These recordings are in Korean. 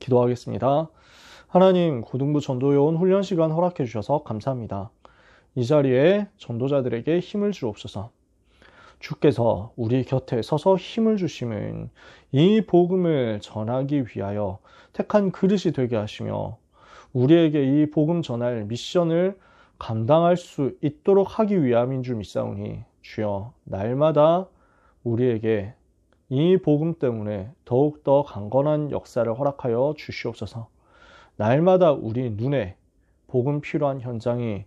기도하겠습니다. 하나님, 고등부 전도요원 훈련 시간 허락해 주셔서 감사합니다. 이 자리에 전도자들에게 힘을 주옵소서. 주께서 우리 곁에 서서 힘을 주심은 이 복음을 전하기 위하여 택한 그릇이 되게 하시며 우리에게 이 복음 전할 미션을 감당할 수 있도록 하기 위함인 줄 믿사오니 주여 날마다 우리에게 이 복음 때문에 더욱더 강건한 역사를 허락하여 주시옵소서. 날마다 우리 눈에 복음 필요한 현장이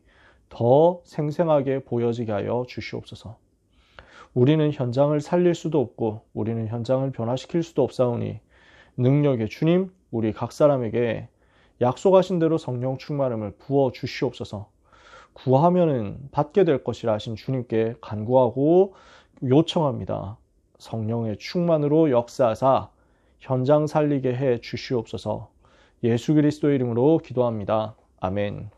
더 생생하게 보여지게 하여 주시옵소서. 우리는 현장을 살릴 수도 없고 우리는 현장을 변화시킬 수도 없사오니 능력의 주님, 우리 각 사람에게 약속하신 대로 성령 충만함을 부어 주시옵소서. 구하면은 받게 될 것이라 하신 주님께 간구하고 요청합니다. 성령의 충만으로 역사하사 현장 살리게 해 주시옵소서. 예수 그리스도의 이름으로 기도합니다. 아멘.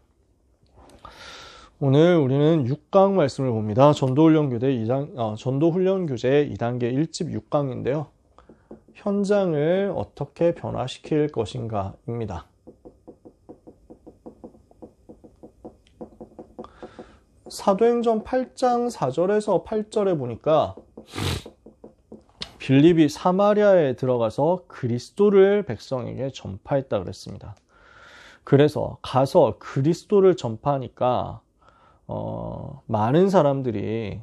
오늘 우리는 6강 말씀을 봅니다. 전도훈련 교재 2단계 1집 6강인데요. 현장을 어떻게 변화시킬 것인가입니다. 사도행전 8장 4절에서 8절에 보니까 빌립이 사마리아에 들어가서 그리스도를 백성에게 전파했다 그랬습니다. 그래서 가서 그리스도를 전파하니까 많은 사람들이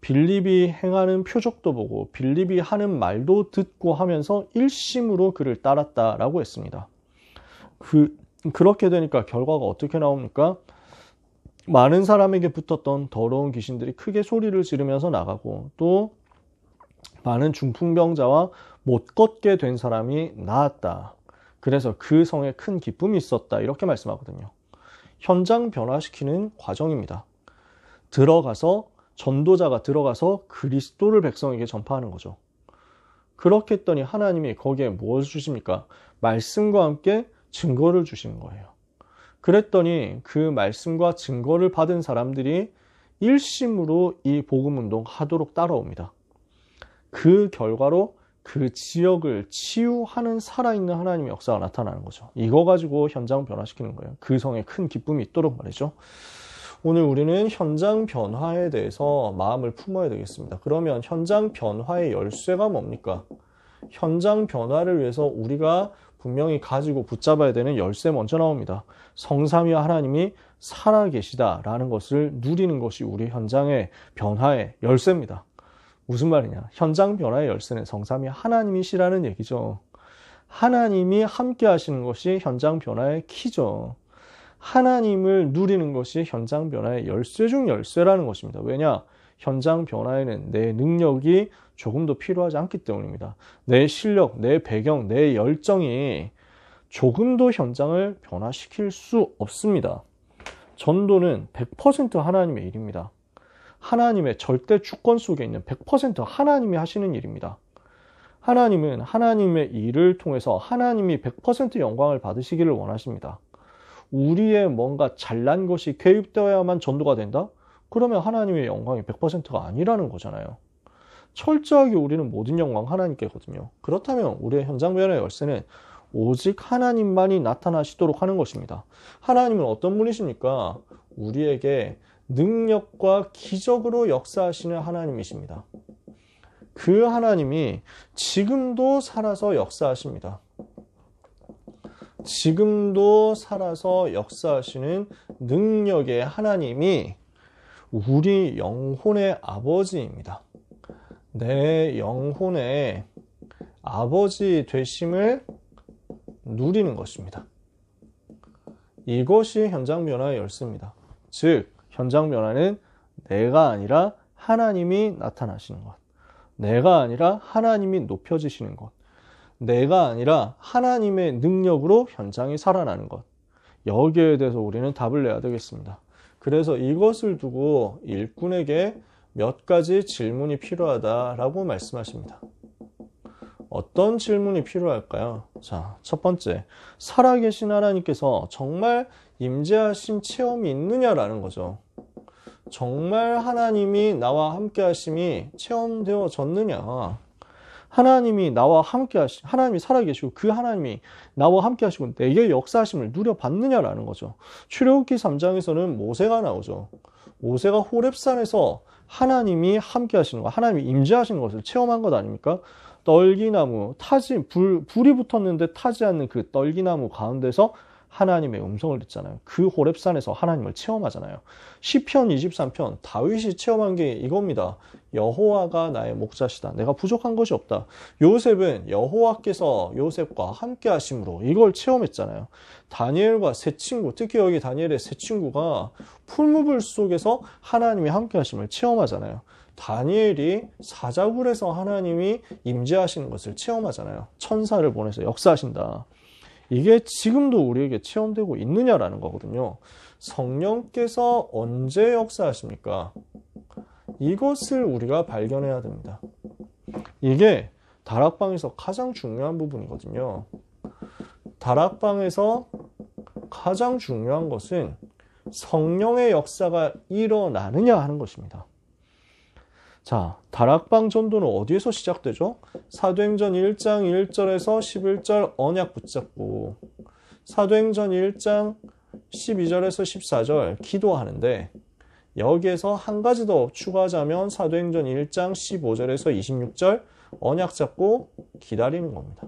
빌립이 행하는 표적도 보고 빌립이 하는 말도 듣고 하면서 일심으로 그를 따랐다라고 했습니다. 그렇게 되니까 결과가 어떻게 나옵니까? 많은 사람에게 붙었던 더러운 귀신들이 크게 소리를 지르면서 나가고 또 많은 중풍병자와 못 걷게 된 사람이 나았다. 그래서 그 성에 큰 기쁨이 있었다. 이렇게 말씀하거든요. 현장 변화시키는 과정입니다. 전도자가 들어가서 그리스도를 백성에게 전파하는 거죠. 그렇게 했더니 하나님이 거기에 무엇을 주십니까? 말씀과 함께 증거를 주시는 거예요. 그랬더니 그 말씀과 증거를 받은 사람들이 일심으로 이 복음운동 하도록 따라옵니다. 그 결과로 그 지역을 치유하는 살아있는 하나님의 역사가 나타나는 거죠. 이거 가지고 현장 변화시키는 거예요. 그 성에 큰 기쁨이 있도록 말이죠. 오늘 우리는 현장 변화에 대해서 마음을 품어야 되겠습니다. 그러면 현장 변화의 열쇠가 뭡니까? 현장 변화를 위해서 우리가 분명히 가지고 붙잡아야 되는 열쇠 먼저 나옵니다. 성삼위 하나님이 살아계시다라는 것을 누리는 것이 우리 현장의 변화의 열쇠입니다. 무슨 말이냐? 현장 변화의 열쇠는 성삼위 하나님이시라는 얘기죠. 하나님이 함께 하시는 것이 현장 변화의 키죠. 하나님을 누리는 것이 현장 변화의 열쇠 중 열쇠라는 것입니다. 왜냐? 현장 변화에는 내 능력이 조금도 필요하지 않기 때문입니다. 내 실력, 내 배경, 내 열정이 조금도 현장을 변화시킬 수 없습니다. 전도는 100% 하나님의 일입니다. 하나님의 절대 주권 속에 있는 100% 하나님이 하시는 일입니다. 하나님은 하나님의 일을 통해서 하나님이 100% 영광을 받으시기를 원하십니다. 우리의 뭔가 잘난 것이 개입되어야만 전도가 된다? 그러면 하나님의 영광이 100%가 아니라는 거잖아요. 철저하게 우리는 모든 영광 하나님께거든요. 그렇다면 우리의 현장 변화의 열쇠는 오직 하나님만이 나타나시도록 하는 것입니다. 하나님은 어떤 분이십니까? 우리에게 능력과 기적으로 역사하시는 하나님이십니다. 그 하나님이 지금도 살아서 역사하십니다. 지금도 살아서 역사하시는 능력의 하나님이 우리 영혼의 아버지입니다. 내 영혼의 아버지 되심을 누리는 것입니다. 이것이 현장 변화의 열쇠입니다. 즉 현장 변화는 내가 아니라 하나님이 나타나시는 것, 내가 아니라 하나님이 높여지시는 것, 내가 아니라 하나님의 능력으로 현장이 살아나는 것, 여기에 대해서 우리는 답을 내야 되겠습니다. 그래서 이것을 두고 일꾼에게 몇 가지 질문이 필요하다라고 말씀하십니다. 어떤 질문이 필요할까요? 자, 첫 번째, 살아계신 하나님께서 정말 임재하신 체험이 있느냐라는 거죠. 정말 하나님이 나와 함께 하심이 체험되어졌느냐? 하나님이 나와 함께 하나님이 살아계시고 그 하나님이 나와 함께 하시고 내게 역사하심을 누려봤느냐라는 거죠. 출애굽기 3장에서는 모세가 나오죠. 모세가 호렙산에서 하나님이 함께 하시는 거, 하나님이 임재하시는 것을 체험한 것 아닙니까? 떨기나무, 불이 붙었는데 타지 않는 그 떨기나무 가운데서 하나님의 음성을 듣잖아요. 그 호렙산에서 하나님을 체험하잖아요. 시편 23편 다윗이 체험한 게 이겁니다. 여호와가 나의 목자시다. 내가 부족한 것이 없다. 요셉은 여호와께서 요셉과 함께 하심으로 이걸 체험했잖아요. 다니엘과 세 친구, 특히 여기 다니엘의 세 친구가 풀무불 속에서 하나님이 함께 하심을 체험하잖아요. 다니엘이 사자굴에서 하나님이 임재하시는 것을 체험하잖아요. 천사를 보내서 역사하신다. 이게 지금도 우리에게 체험되고 있느냐라는 거거든요. 성령께서 언제 역사하십니까? 이것을 우리가 발견해야 됩니다. 이게 다락방에서 가장 중요한 부분이거든요. 다락방에서 가장 중요한 것은 성령의 역사가 일어나느냐 하는 것입니다. 자, 다락방 전도는 어디에서 시작되죠? 사도행전 1장 1절에서 11절 언약 붙잡고, 사도행전 1장 12절에서 14절 기도하는데, 여기에서 한 가지 더 추가하자면 사도행전 1장 15절에서 26절 언약 잡고 기다리는 겁니다.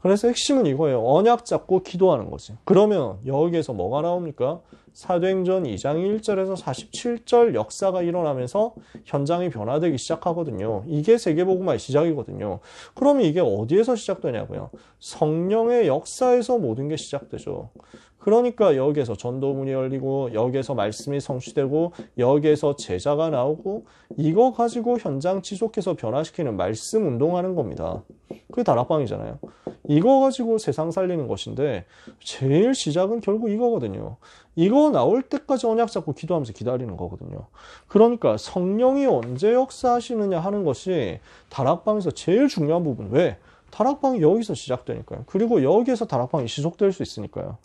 그래서 핵심은 이거예요. 언약 잡고 기도하는 거지. 그러면 여기에서 뭐가 나옵니까? 사도행전 2장 1절에서 47절 역사가 일어나면서 현장이 변화되기 시작하거든요. 이게 세계복음화의 시작이거든요. 그러면 이게 어디에서 시작되냐고요? 성령의 역사에서 모든 게 시작되죠. 그러니까 여기에서 전도문이 열리고 여기에서 말씀이 성취되고 여기에서 제자가 나오고 이거 가지고 현장 지속해서 변화시키는 말씀 운동하는 겁니다. 그게 다락방이잖아요. 이거 가지고 세상 살리는 것인데 제일 시작은 결국 이거거든요. 이거 나올 때까지 언약 잡고 기도하면서 기다리는 거거든요. 그러니까 성령이 언제 역사하시느냐 하는 것이 다락방에서 제일 중요한 부분. 왜? 다락방이 여기서 시작되니까요. 그리고 여기에서 다락방이 지속될 수 있으니까요.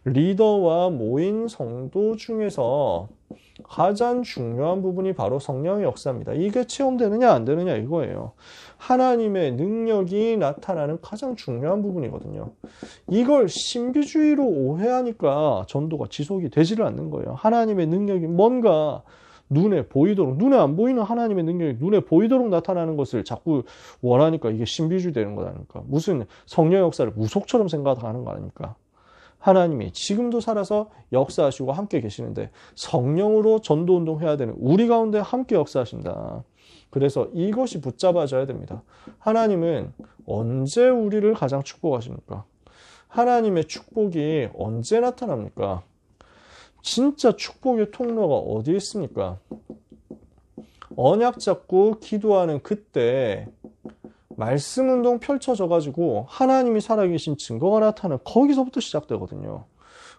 리더와 모인 성도 중에서 가장 중요한 부분이 바로 성령의 역사입니다. 이게 체험되느냐 안 되느냐 이거예요. 하나님의 능력이 나타나는 가장 중요한 부분이거든요. 이걸 신비주의로 오해하니까 전도가 지속이 되지를 않는 거예요. 하나님의 능력이 뭔가 눈에 보이도록, 눈에 안 보이는 하나님의 능력이 눈에 보이도록 나타나는 것을 자꾸 원하니까 이게 신비주의 되는 거 아닙니까? 무슨 성령 역사를 무속처럼 생각하는 거 아닙니까? 하나님이 지금도 살아서 역사하시고 함께 계시는데 성령으로 전도운동 해야 되는 우리 가운데 함께 역사하신다. 그래서 이것이 붙잡아져야 됩니다. 하나님은 언제 우리를 가장 축복하십니까? 하나님의 축복이 언제 나타납니까? 진짜 축복의 통로가 어디에 있습니까? 언약 잡고 기도하는 그때 말씀 운동 펼쳐져 가지고 하나님이 살아계신 증거가 나타나는 거기서부터 시작되거든요.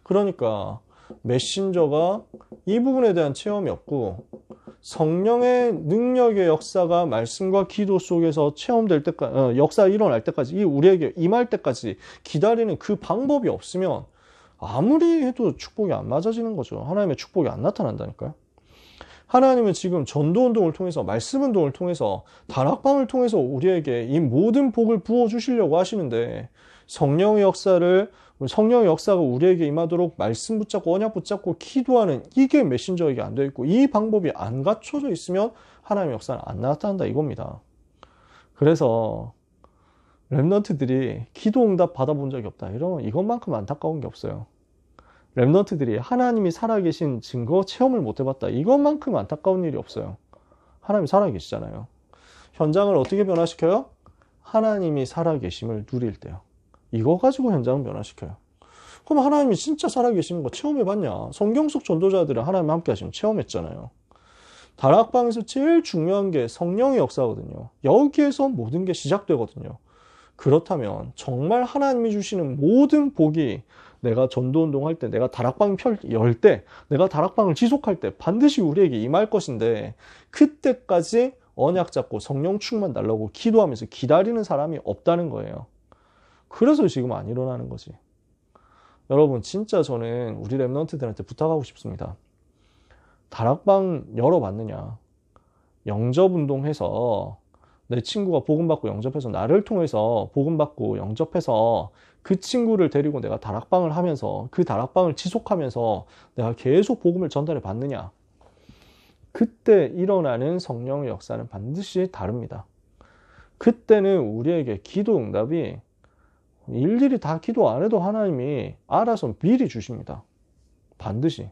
그러니까 메신저가 이 부분에 대한 체험이 없고 성령의 능력의 역사가 말씀과 기도 속에서 체험될 때까지, 역사가 일어날 때까지, 우리에게 임할 때까지 기다리는 그 방법이 없으면 아무리 해도 축복이 안 맞아지는 거죠. 하나님의 축복이 안 나타난다니까요. 하나님은 지금 전도운동을 통해서 말씀운동을 통해서 다락방을 통해서 우리에게 이 모든 복을 부어주시려고 하시는데 성령의 역사가 우리에게 임하도록 말씀 붙잡고 언약 붙잡고 기도하는 이게 메신저에게 안 되어 있고 이 방법이 안 갖춰져 있으면 하나님의 역사는 안 나타난다 이겁니다. 그래서 렘넌트들이 기도 응답 받아본 적이 없다. 이것만큼 안타까운 게 없어요. 렘넌트들이 하나님이 살아계신 증거 체험을 못 해봤다. 이것만큼 안타까운 일이 없어요. 하나님이 살아계시잖아요. 현장을 어떻게 변화시켜요? 하나님이 살아계심을 누릴 때요. 이거 가지고 현장을 변화시켜요. 그럼 하나님이 진짜 살아계시는 거 체험해봤냐? 성경 속 전도자들은 하나님 함께 하시면 체험했잖아요. 다락방에서 제일 중요한 게 성령의 역사거든요. 여기에서 모든 게 시작되거든요. 그렇다면 정말 하나님이 주시는 모든 복이 내가 전도운동 할 때, 내가 다락방 열 때, 내가 다락방을 지속할 때 반드시 우리에게 임할 것인데 그때까지 언약 잡고 성령 충만 달라고 기도하면서 기다리는 사람이 없다는 거예요. 그래서 지금 안 일어나는 거지. 여러분 진짜 저는 우리 렘넌트들한테 부탁하고 싶습니다. 다락방 열어봤느냐? 영접운동해서 내 친구가 복음받고 영접해서 나를 통해서 복음받고 영접해서 그 친구를 데리고 내가 다락방을 하면서 그 다락방을 지속하면서 내가 계속 복음을 전달해 받느냐? 그때 일어나는 성령의 역사는 반드시 다릅니다. 그때는 우리에게 기도 응답이 일일이 다 기도 안 해도 하나님이 알아서 미리 주십니다. 반드시.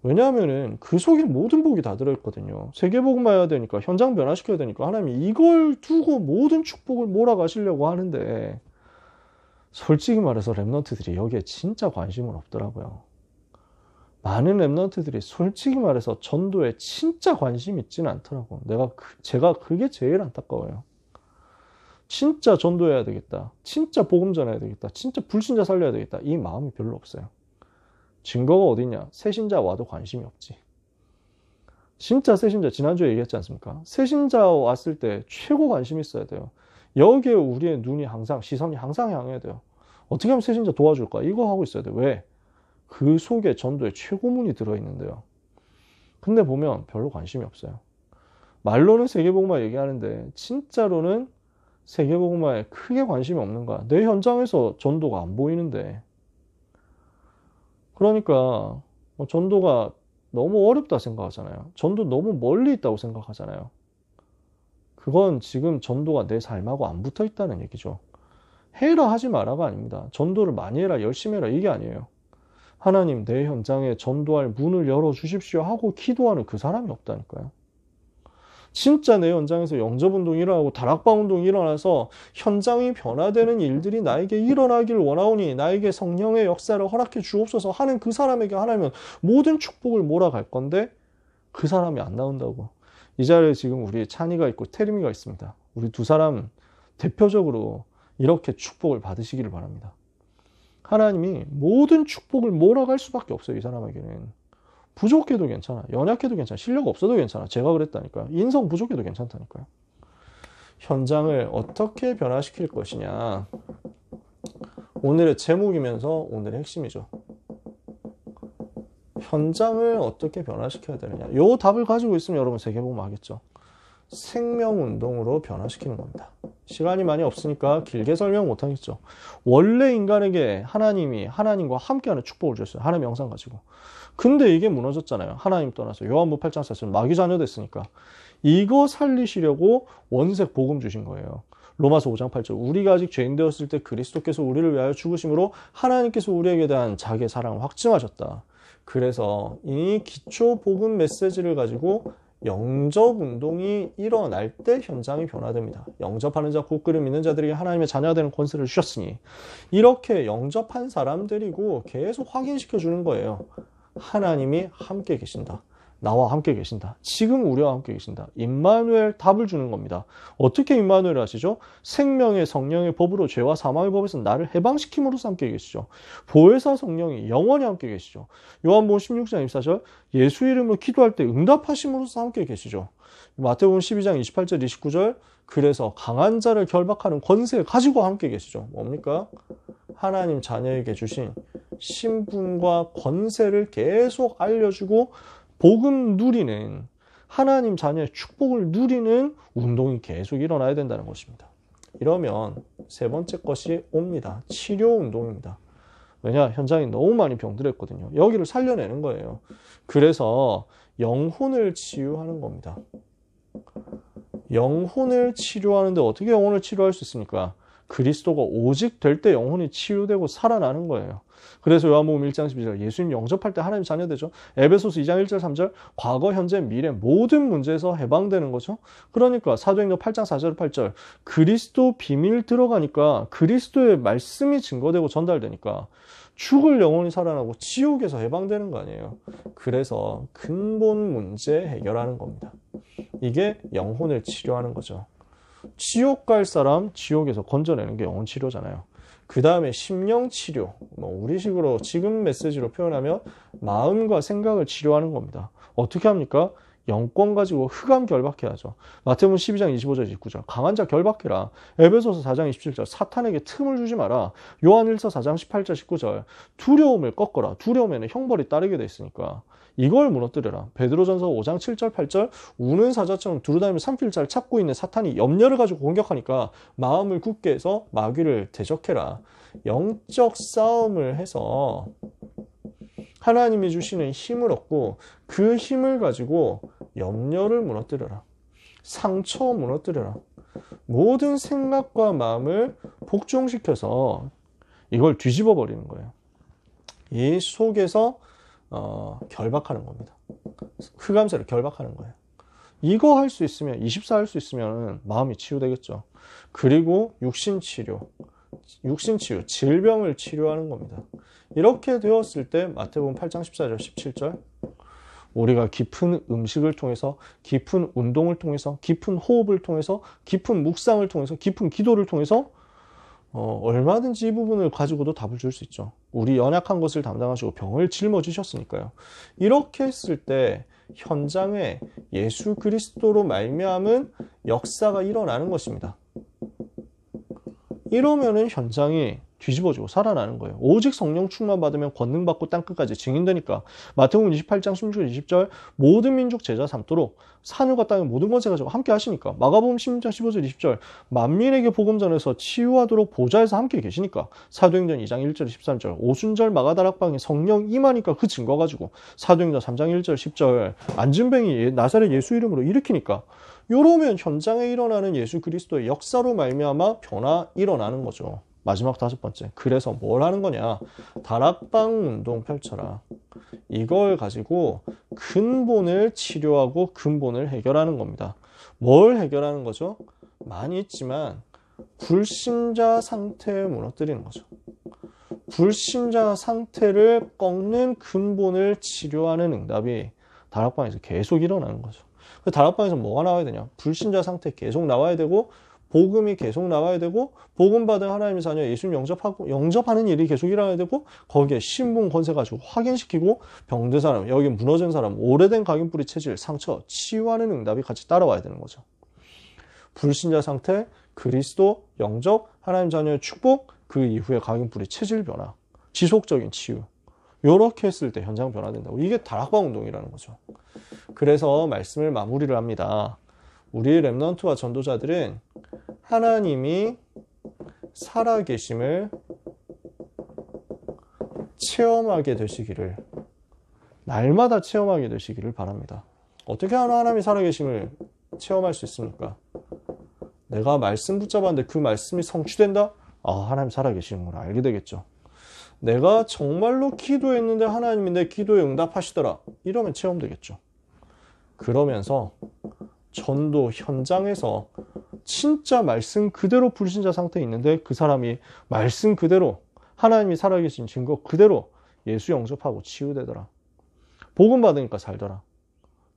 왜냐하면은 그 속에 모든 복이 다 들어있거든요. 세계복음화 해야 되니까, 현장 변화시켜야 되니까 하나님이 이걸 두고 모든 축복을 몰아가시려고 하는데, 솔직히 말해서 랩런트들이 여기에 진짜 관심은 없더라고요. 많은 랩런트들이 솔직히 말해서 전도에 진짜 관심 있지는 않더라고요. 제가 그게 제일 안타까워요. 진짜 전도해야 되겠다. 진짜 복음 전해야 되겠다. 진짜 불신자 살려야 되겠다. 이 마음이 별로 없어요. 증거가 어디냐? 새신자 와도 관심이 없지. 진짜 새신자, 지난주에 얘기했지 않습니까? 새신자 왔을 때 최고 관심이 있어야 돼요. 여기에 우리의 눈이 항상, 시선이 항상 향해야 돼요. 어떻게 하면 새신자 도와줄까? 이거 하고 있어야 돼요. 왜? 그 속에 전도에 최고문이 들어있는데요. 근데 보면 별로 관심이 없어요. 말로는 세계복음화 얘기하는데 진짜로는 세계복음화에 크게 관심이 없는 거야. 내 현장에서 전도가 안 보이는데. 그러니까 전도가 너무 어렵다 생각하잖아요. 전도 너무 멀리 있다고 생각하잖아요. 그건 지금 전도가 내 삶하고 안 붙어 있다는 얘기죠. 해라 하지 마라가 아닙니다. 전도를 많이 해라, 열심히 해라 이게 아니에요. 하나님 내 현장에 전도할 문을 열어주십시오 하고 기도하는 그 사람이 없다니까요. 진짜 내 현장에서 영접운동이 일어나고 다락방운동이 일어나서 현장이 변화되는 일들이 나에게 일어나기를 원하오니 나에게 성령의 역사를 허락해 주옵소서 하는 그 사람에게 하나님은 모든 축복을 몰아갈 건데 그 사람이 안 나온다고. 이 자리에 지금 우리 찬이가 있고 태림이가 있습니다. 우리 두 사람 대표적으로 이렇게 축복을 받으시기를 바랍니다. 하나님이 모든 축복을 몰아갈 수밖에 없어요. 이 사람에게는. 부족해도 괜찮아. 연약해도 괜찮아. 실력 없어도 괜찮아. 제가 그랬다니까요. 인성 부족해도 괜찮다니까요. 현장을 어떻게 변화시킬 것이냐. 오늘의 제목이면서 오늘의 핵심이죠. 현장을 어떻게 변화시켜야 되느냐. 이 답을 가지고 있으면 여러분 세계복음 하겠죠. 생명운동으로 변화시키는 겁니다. 시간이 많이 없으니까 길게 설명 못하겠죠. 원래 인간에게 하나님이 하나님과 함께하는 축복을 줬어요. 하나님의 형상 가지고. 근데 이게 무너졌잖아요. 하나님 떠나서 요한복음 8장 4절 마귀 자녀 됐으니까. 이거 살리시려고 원색 복음 주신 거예요. 로마서 5장 8절 우리가 아직 죄인 되었을 때 그리스도께서 우리를 위하여 죽으심으로 하나님께서 우리에게 대한 자기의 사랑을 확증하셨다. 그래서 이 기초 복음 메시지를 가지고 영접 운동이 일어날 때 현장이 변화됩니다. 영접하는 자 곧 그를 믿는 자들에게 하나님의 자녀가 되는 권세를 주셨으니 이렇게 영접한 사람들이고 계속 확인시켜 주는 거예요. 하나님이 함께 계신다. 나와 함께 계신다. 지금 우리와 함께 계신다. 임마누엘 답을 주는 겁니다. 어떻게 임마누엘 하시죠? 생명의 성령의 법으로 죄와 사망의 법에서 나를 해방시킴으로써 함께 계시죠. 보혜사 성령이 영원히 함께 계시죠. 요한복음 16장 24절 예수 이름으로 기도할 때 응답하심으로써 함께 계시죠. 마태복음 12장 28절 29절 그래서 강한 자를 결박하는 권세 가지고 함께 계시죠. 뭡니까? 하나님 자녀에게 주신 신분과 권세를 계속 알려주고 복음 누리는 하나님 자녀의 축복을 누리는 운동이 계속 일어나야 된다는 것입니다. 이러면 세 번째 것이 옵니다. 치료 운동입니다. 왜냐? 현장에 너무 많이 병들었거든요. 여기를 살려내는 거예요. 그래서 영혼을 치유하는 겁니다. 영혼을 치료하는데 어떻게 영혼을 치료할 수 있습니까? 그리스도가 오직 될 때 영혼이 치유되고 살아나는 거예요. 그래서 요한복음 1장 12절 예수님 영접할 때 하나님 자녀 되죠. 에베소서 2장 1절 3절 과거 현재 미래 모든 문제에서 해방되는 거죠. 그러니까 사도행전 8장 4절 8절 그리스도 비밀 들어가니까 그리스도의 말씀이 증거되고 전달되니까 죽을 영혼이 살아나고 지옥에서 해방되는 거 아니에요. 그래서 근본 문제 해결하는 겁니다. 이게 영혼을 치료하는 거죠. 지옥 갈 사람 지옥에서 건져내는 게 영혼 치료잖아요. 그 다음에 심령 치료, 우리식으로 지금 메시지로 표현하면 마음과 생각을 치료하는 겁니다. 어떻게 합니까? 영권 가지고 흑암 결박해야죠. 마태복음 12장 25절 29절 강한 자 결박해라. 에베소서 4장 27절 사탄에게 틈을 주지 마라. 요한 1서 4장 18절 19절 두려움을 꺾어라. 두려움에는 형벌이 따르게 돼 있으니까 이걸 무너뜨려라. 베드로전서 5장 7절 8절 우는 사자처럼 두루다니며 삼킬 자를 찾고 있는 사탄이 염려를 가지고 공격하니까 마음을 굳게 해서 마귀를 대적해라. 영적 싸움을 해서 하나님이 주시는 힘을 얻고 그 힘을 가지고 염려를 무너뜨려라. 상처 무너뜨려라. 모든 생각과 마음을 복종시켜서 이걸 뒤집어 버리는 거예요. 이 속에서 결박하는 겁니다. 흑암세를 결박하는 거예요. 이거 할 수 있으면 24 할 수 있으면 마음이 치유되겠죠. 그리고 육신 치유, 질병을 치료하는 겁니다. 이렇게 되었을 때 마태복음 8장 14절 17절 우리가 깊은 음식을 통해서, 깊은 운동을 통해서, 깊은 호흡을 통해서, 깊은 묵상을 통해서, 깊은 기도를 통해서 얼마든지 이 부분을 가지고도 답을 줄 수 있죠. 우리 연약한 것을 담당하시고 병을 짊어지셨으니까요. 이렇게 했을 때 현장에 예수 그리스도로 말미암은 역사가 일어나는 것입니다. 이러면은 현장이 뒤집어지고 살아나는 거예요. 오직 성령 충만 받으면 권능 받고 땅끝까지 증인되니까. 마태복음 28장 16절 20절 모든 민족 제자 삼도록 하늘과 땅의 모든 권세 가지고 함께 하시니까. 마가복음 16장 15절 20절 만민에게 복음 전해서 치유하도록 보좌에서 함께 계시니까. 사도행전 2장 1절 13절 오순절 마가다락방에 성령 임하니까 그 증거 가지고. 사도행전 3장 1절 10절 안진뱅이 나사렛 예수 이름으로 일으키니까. 요러면 현장에 일어나는 예수 그리스도의 역사로 말미암아 변화 일어나는 거죠. 마지막 5번째. 그래서 뭘 하는 거냐? 다락방 운동 펼쳐라. 이걸 가지고 근본을 치료하고 근본을 해결하는 겁니다. 뭘 해결하는 거죠? 많이 있지만 불신자 상태를 무너뜨리는 거죠. 불신자 상태를 꺾는 근본을 치료하는 응답이 다락방에서 계속 일어나는 거죠. 그 다락방에서 뭐가 나와야 되냐? 불신자 상태 계속 나와야 되고 복음이 계속 나와야 되고 복음 받은 하나님의 자녀 예수님 영접하는 일이 계속 일어나야 되고 거기에 신분 권세 가지고 확인시키고 병든 사람, 여기 무너진 사람, 오래된 각인뿌리 체질, 상처 치유하는 응답이 같이 따라와야 되는 거죠. 불신자 상태, 그리스도 영접, 하나님 자녀의 축복, 그 이후에 각인뿌리 체질 변화, 지속적인 치유. 이렇게 했을 때 현장 변화된다고. 이게 다락방 운동이라는 거죠. 그래서 말씀을 마무리를 합니다. 우리 렘넌트와 전도자들은 하나님이 살아계심을 체험하게 되시기를, 날마다 체험하게 되시기를 바랍니다. 어떻게 하나님이 살아계심을 체험할 수 있습니까? 내가 말씀 붙잡았는데 그 말씀이 성취된다? 아, 하나님 살아계시는구나 알게 되겠죠. 내가 정말로 기도했는데 하나님이 내 기도에 응답하시더라. 이러면 체험되겠죠. 그러면서 전도 현장에서 진짜 말씀 그대로 불신자 상태에 있는데 그 사람이 말씀 그대로 하나님이 살아계신 증거 그대로 예수 영접하고 치유되더라. 복음 받으니까 살더라.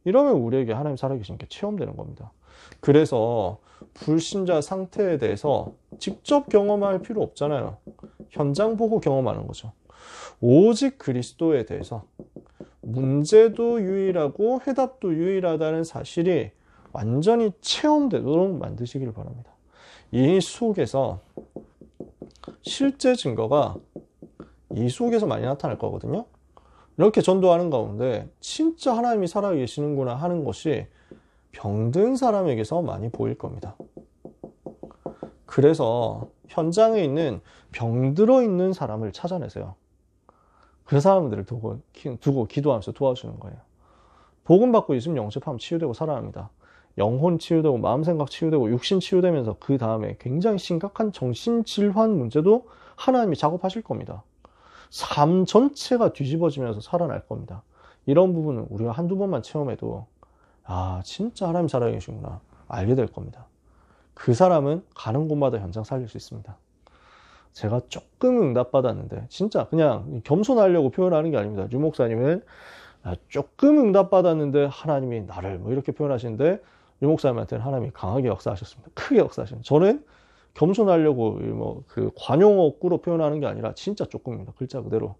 이러면 우리에게 하나님 살아계신 게 체험되는 겁니다. 그래서 불신자 상태에 대해서 직접 경험할 필요 없잖아요. 현장 보고 경험하는 거죠. 오직 그리스도에 대해서 문제도 유일하고 해답도 유일하다는 사실이 완전히 체험되도록 만드시길 바랍니다. 이 속에서 실제 증거가 이 속에서 많이 나타날 거거든요. 이렇게 전도하는 가운데 진짜 하나님이 살아계시는구나 하는 것이 병든 사람에게서 많이 보일 겁니다. 그래서 현장에 있는 병들어 있는 사람을 찾아내세요. 그 사람들을 두고 기도하면서 도와주는 거예요. 복음 받고 있으면 영접하면 치유되고 살아납니다. 영혼 치유되고 마음 생각 치유되고 육신 치유되면서 그 다음에 굉장히 심각한 정신질환 문제도 하나님이 작업하실 겁니다. 삶 전체가 뒤집어지면서 살아날 겁니다. 이런 부분은 우리가 한두 번만 체험해도 아 진짜 하나님 살아계시구나 알게 될 겁니다. 그 사람은 가는 곳마다 현장 살릴 수 있습니다. 제가 조금 응답받았는데 진짜 그냥 겸손하려고 표현하는 게 아닙니다. 유 목사님은 조금 응답받았는데 하나님이 나를 뭐 이렇게 표현하시는데 유 목사님한테는 하나님이 강하게 역사하셨습니다. 크게 역사하셨습니다. 저는 겸손하려고 뭐 그 관용어구로 표현하는 게 아니라 진짜 조금입니다. 글자 그대로.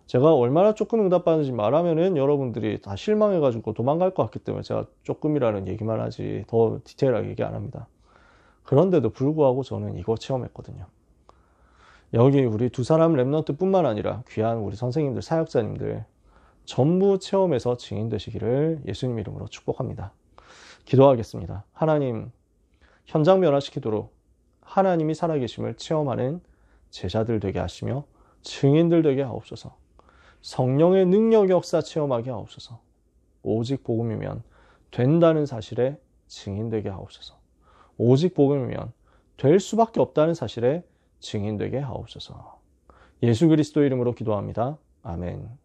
제가 얼마나 조금 응답받는지 말하면은 여러분들이 다 실망해가지고 도망갈 것 같기 때문에 제가 조금이라는 얘기만 하지 더 디테일하게 얘기 안 합니다. 그런데도 불구하고 저는 이거 체험했거든요. 여기 우리 두 사람 렘넌트 뿐만 아니라 귀한 우리 선생님들, 사역자님들 전부 체험해서 증인 되시기를 예수님 이름으로 축복합니다. 기도하겠습니다. 하나님, 현장 변화시키도록 하나님이 살아계심을 체험하는 제자들 되게 하시며 증인들 되게 하옵소서. 성령의 능력 역사 체험하게 하옵소서. 오직 복음이면 된다는 사실에 증인되게 하옵소서. 오직 복음이면 될 수밖에 없다는 사실에 증인되게 하옵소서. 예수 그리스도 이름으로 기도합니다. 아멘.